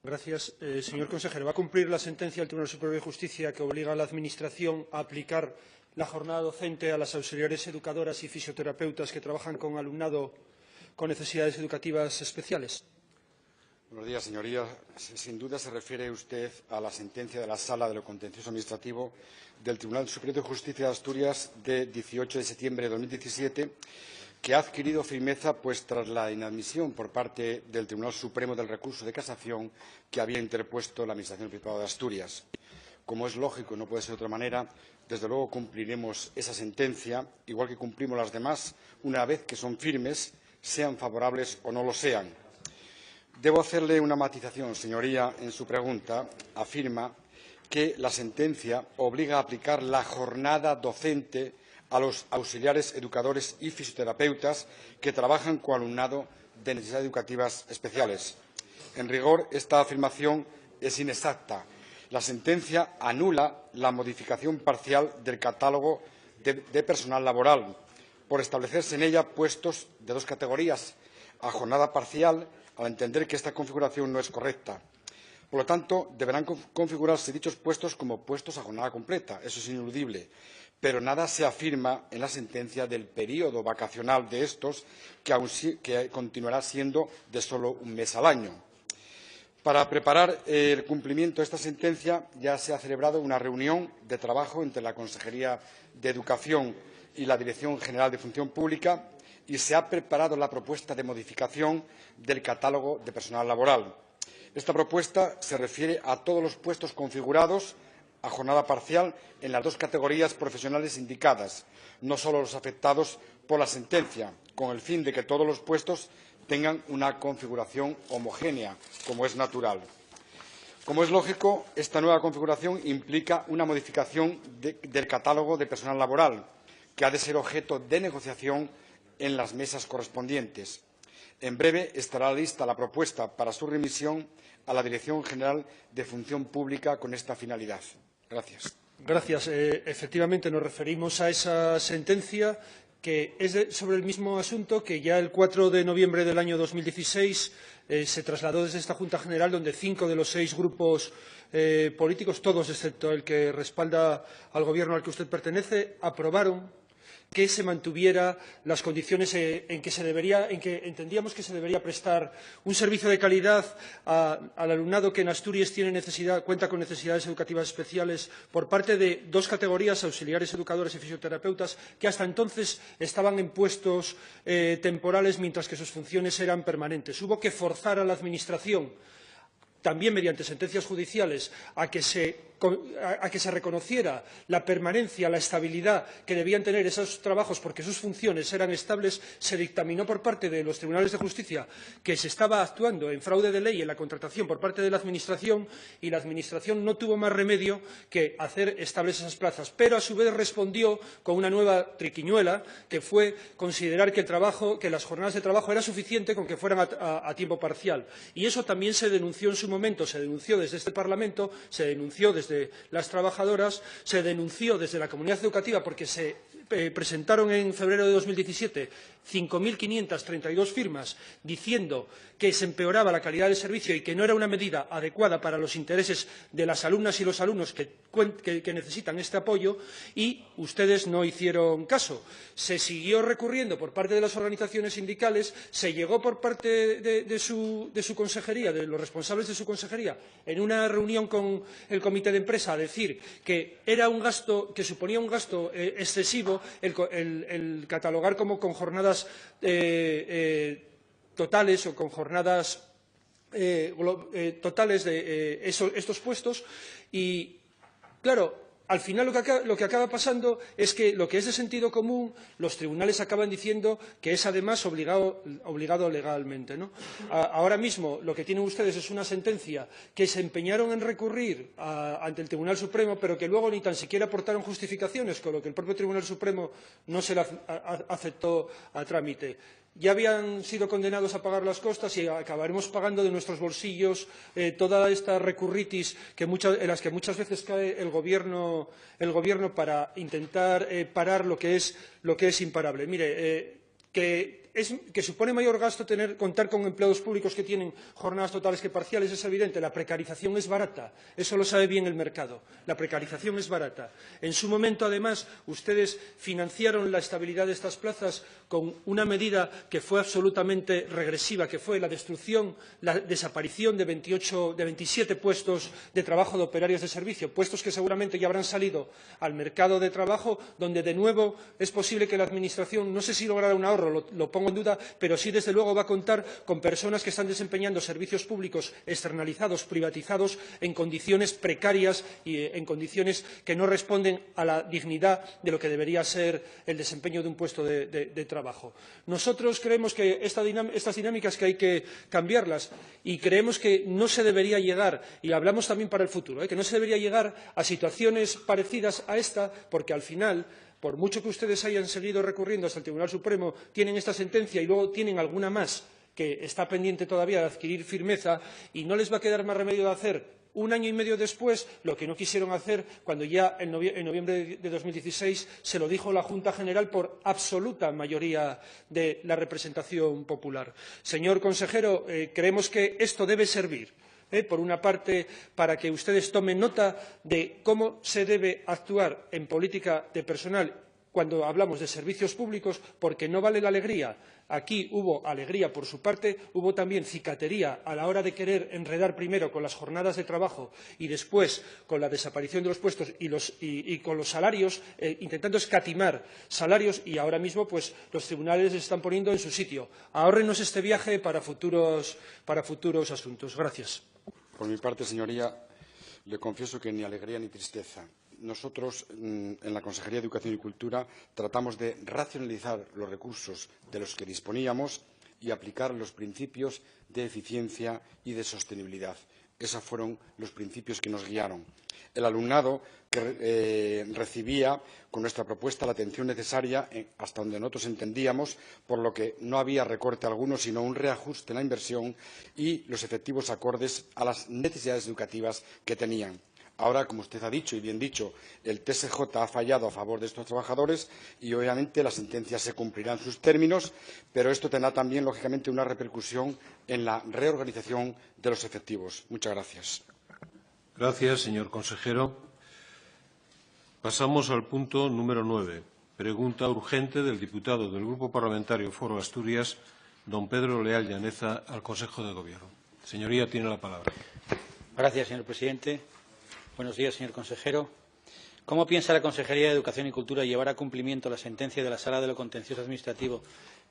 Gracias. Señor consejero, ¿va a cumplir la sentencia del Tribunal Superior de Justicia que obliga a la Administración a aplicar la jornada docente a las auxiliares educadoras y fisioterapeutas que trabajan con alumnado con necesidades educativas especiales? Buenos días, señoría. Sin duda se refiere usted a la sentencia de la Sala de lo Contencioso Administrativo del Tribunal Superior de Justicia de Asturias de 18 de septiembre de 2017, que ha adquirido firmeza tras la inadmisión por parte del Tribunal Supremo del recurso de casación que había interpuesto la Administración del Principado de Asturias. Como es lógico y no puede ser de otra manera, desde luego cumpliremos esa sentencia, igual que cumplimos las demás, una vez que son firmes, sean favorables o no lo sean. Debo hacerle una matización, señoría, en su pregunta. Afirma que la sentencia obliga a aplicar la jornada docente a los auxiliares educadores y fisioterapeutas que trabajan con alumnado de necesidades educativas especiales. En rigor, esta afirmación es inexacta. La sentencia anula la modificación parcial del catálogo de personal laboral por establecerse en ella puestos de dos categorías a jornada parcial, al entender que esta configuración no es correcta. Por lo tanto, deberán configurarse dichos puestos como puestos a jornada completa. Eso es ineludible. Pero nada se afirma en la sentencia del período vacacional de estos, que continuará siendo de solo un mes al año. Para preparar el cumplimiento de esta sentencia ya se ha celebrado una reunión de trabajo entre la Consejería de Educación y la Dirección General de Función Pública y se ha preparado la propuesta de modificación del catálogo de personal laboral. Esta propuesta se refiere a todos los puestos configurados a jornada parcial en las dos categorías profesionales indicadas, no solo los afectados por la sentencia, con el fin de que todos los puestos tengan una configuración homogénea, como es natural. Como es lógico, esta nueva configuración implica una modificación del catálogo de personal laboral, que ha de ser objeto de negociación en las mesas correspondientes. En breve estará lista la propuesta para su remisión a la Dirección General de Función Pública con esta finalidad. Gracias. Gracias. Efectivamente, nos referimos a esa sentencia que es sobre el mismo asunto que ya el 4 de noviembre del año 2016 se trasladó desde esta Junta General, donde 5 de los 6 grupos políticos, todos excepto el que respalda al Gobierno al que usted pertenece, aprobaron que se mantuvieran las condiciones en que entendíamos que se debería prestar un servicio de calidad al alumnado que en Asturias cuenta con necesidades educativas especiales por parte de dos categorías, auxiliares educadores y fisioterapeutas, que hasta entonces estaban en puestos temporales mientras que sus funciones eran permanentes. Hubo que forzar a la Administración, también mediante sentencias judiciales, a que se reconociera la permanencia, la estabilidad que debían tener esos trabajos porque sus funciones eran estables. Se dictaminó por parte de los tribunales de justicia que se estaba actuando en fraude de ley en la contratación por parte de la Administración y la Administración no tuvo más remedio que hacer estables esas plazas. Pero a su vez respondió con una nueva triquiñuela, que fue considerar que las jornadas de trabajo era suficiente con que fueran a tiempo parcial. Y eso también se denunció en su momento, se denunció desde este Parlamento, se denunció desde las trabajadoras, se denunció desde la comunidad educativa porque se presentaron en febrero de 2017 5.532 firmas diciendo que se empeoraba la calidad del servicio y que no era una medida adecuada para los intereses de las alumnas y los alumnos que necesitan este apoyo, y ustedes no hicieron caso. Se siguió recurriendo por parte de las organizaciones sindicales, se llegó por parte de su consejería, de los responsables de su consejería, en una reunión con el comité de empresa a decir que era un gasto, que suponía un gasto excesivo el catalogar como con jornadas totales o con jornadas totales de estos puestos. Y, claro, al final lo que acaba pasando es que lo que es de sentido común, los tribunales acaban diciendo que es además obligado legalmente, ¿no? Ahora mismo lo que tienen ustedes es una sentencia que se empeñaron en recurrir ante el Tribunal Supremo, pero que luego ni tan siquiera aportaron justificaciones, con lo que el propio Tribunal Supremo no se la aceptó a trámite. Ya habían sido condenados a pagar las costas y acabaremos pagando de nuestros bolsillos toda esta recurritis en las que muchas veces cae el Gobierno para intentar parar lo que es imparable. Mire, que que supone mayor gasto contar con empleados públicos que tienen jornadas totales que parciales, es evidente. La precarización es barata, eso lo sabe bien el mercado. La precarización es barata. En su momento, además, ustedes financiaron la estabilidad de estas plazas con una medida que fue absolutamente regresiva, que fue la destrucción, la desaparición de 27 puestos de trabajo de operarios de servicio, puestos que seguramente ya habrán salido al mercado de trabajo, donde de nuevo es posible que la Administración, no sé si logrará un ahorro, lo pongo en duda, pero sí, desde luego, va a contar con personas que están desempeñando servicios públicos externalizados, privatizados, en condiciones precarias y en condiciones que no responden a la dignidad de lo que debería ser el desempeño de un puesto de trabajo. Nosotros creemos que estas dinámicas que hay que cambiarlas y creemos que no se debería llegar, y hablamos también para el futuro, que no se debería llegar a situaciones parecidas a esta, porque al final, por mucho que ustedes hayan seguido recurriendo hasta el Tribunal Supremo, tienen esta sentencia y luego tienen alguna más que está pendiente todavía de adquirir firmeza y no les va a quedar más remedio de hacer un año y medio después lo que no quisieron hacer cuando ya en noviembre de 2016 se lo dijo la Junta General por absoluta mayoría de la representación popular. Señor consejero, creemos que esto debe servir, por una parte, para que ustedes tomen nota de cómo se debe actuar en política de personal cuando hablamos de servicios públicos, porque no vale la alegría. Aquí hubo alegría por su parte, hubo también cicatería a la hora de querer enredar primero con las jornadas de trabajo y después con la desaparición de los puestos y con los salarios, intentando escatimar salarios, y ahora mismo pues, los tribunales se están poniendo en su sitio. Ahórrenos este viaje para futuros asuntos. Gracias. Por mi parte, señoría, le confieso que ni alegría ni tristeza. Nosotros, en la Consejería de Educación y Cultura, tratamos de racionalizar los recursos de los que disponíamos y aplicar los principios de eficiencia y de sostenibilidad. Esos fueron los principios que nos guiaron. El alumnado que recibía con nuestra propuesta la atención necesaria hasta donde nosotros entendíamos, por lo que no había recorte alguno, sino un reajuste en la inversión y los efectivos acordes a las necesidades educativas que tenían. Ahora, como usted ha dicho y bien dicho, el TSJ ha fallado a favor de estos trabajadores y, obviamente, la sentencia se cumplirá en sus términos, pero esto tendrá también, lógicamente, una repercusión en la reorganización de los efectivos. Muchas gracias. Gracias, señor consejero. Pasamos al punto número 9. Pregunta urgente del diputado del Grupo Parlamentario Foro Asturias, don Pedro Leal Llaneza, al Consejo de Gobierno. Señoría, tiene la palabra. Gracias, señor presidente. Buenos días, señor consejero. ¿Cómo piensa la Consejería de Educación y Cultura llevar a cumplimiento la sentencia de la Sala de lo Contencioso Administrativo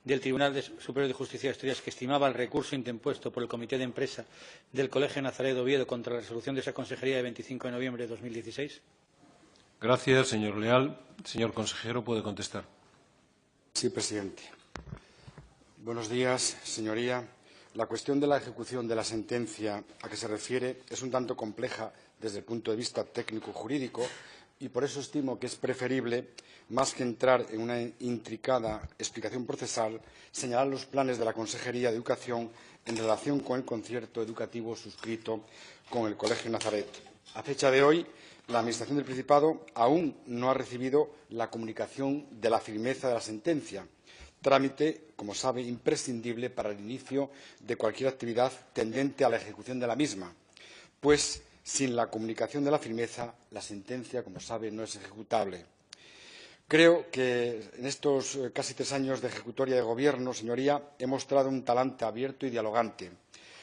del Tribunal Superior de Justicia de Asturias, que estimaba el recurso interpuesto por el Comité de Empresa del Colegio Nazaret de Oviedo contra la resolución de esa Consejería de 25 de noviembre de 2016? Gracias, señor Leal. Señor consejero, puede contestar. Sí, presidente. Buenos días, señoría. La cuestión de la ejecución de la sentencia a que se refiere es un tanto compleja desde el punto de vista técnico-jurídico y por eso estimo que es preferible, más que entrar en una intricada explicación procesal, señalar los planes de la Consejería de Educación en relación con el concierto educativo suscrito con el Colegio Nazaret. A fecha de hoy, la Administración del Principado aún no ha recibido la comunicación de la firmeza de la sentencia, trámite, como sabe, imprescindible para el inicio de cualquier actividad tendente a la ejecución de la misma, pues sin la comunicación de la firmeza, la sentencia, como sabe, no es ejecutable. Creo que en estos casi 3 años de ejecutoria de Gobierno, señoría, he mostrado un talante abierto y dialogante.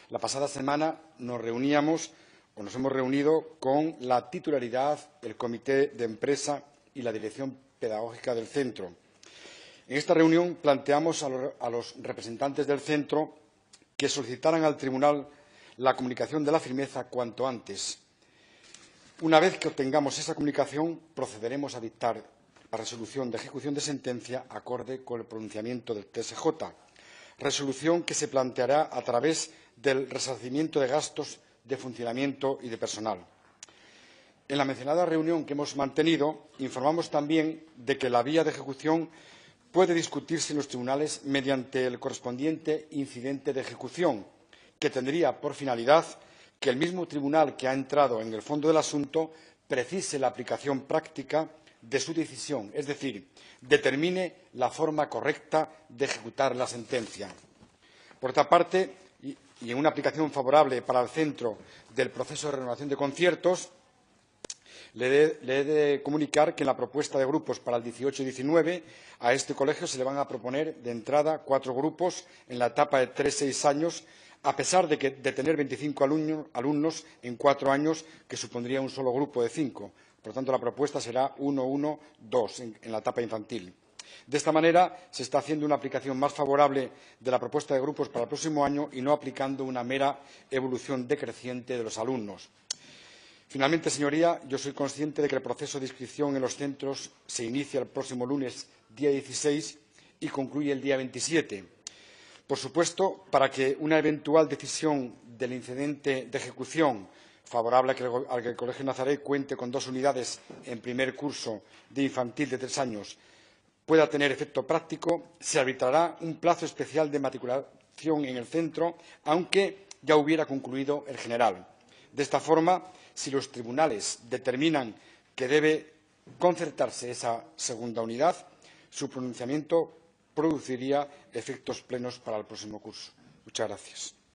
La pasada semana nos hemos reunido con la titularidad, el Comité de Empresa y la Dirección Pedagógica del centro. En esta reunión planteamos a los representantes del centro que solicitaran al Tribunal la comunicación de la firmeza cuanto antes. Una vez que obtengamos esa comunicación, procederemos a dictar la resolución de ejecución de sentencia acorde con el pronunciamiento del TSJ, resolución que se planteará a través del resarcimiento de gastos de funcionamiento y de personal. En la mencionada reunión que hemos mantenido, informamos también de que la vía de ejecución puede discutirse en los tribunales mediante el correspondiente incidente de ejecución, que tendría por finalidad que el mismo tribunal que ha entrado en el fondo del asunto precise la aplicación práctica de su decisión, es decir, determine la forma correcta de ejecutar la sentencia. Por otra parte, y en una aplicación favorable para el centro del proceso de renovación de conciertos, le he de comunicar que en la propuesta de grupos para el 18 y 19 a este colegio se le van a proponer de entrada 4 grupos en la etapa de 3-6 años, a pesar de tener 25 alumnos en 4 años, que supondría un solo grupo de 5. Por lo tanto, la propuesta será 1-1-2 en la etapa infantil. De esta manera, se está haciendo una aplicación más favorable de la propuesta de grupos para el próximo año y no aplicando una mera evolución decreciente de los alumnos. Finalmente, señoría, yo soy consciente de que el proceso de inscripción en los centros se inicia el próximo lunes, día 16, y concluye el día 27. Por supuesto, para que una eventual decisión del incidente de ejecución favorable a que el Colegio Nazaret cuente con 2 unidades en primer curso de infantil de 3 años pueda tener efecto práctico, se arbitrará un plazo especial de matriculación en el centro, aunque ya hubiera concluido el general. De esta forma, si los tribunales determinan que debe concertarse esa segunda unidad, su pronunciamiento produciría efectos plenos para el próximo curso. Muchas gracias.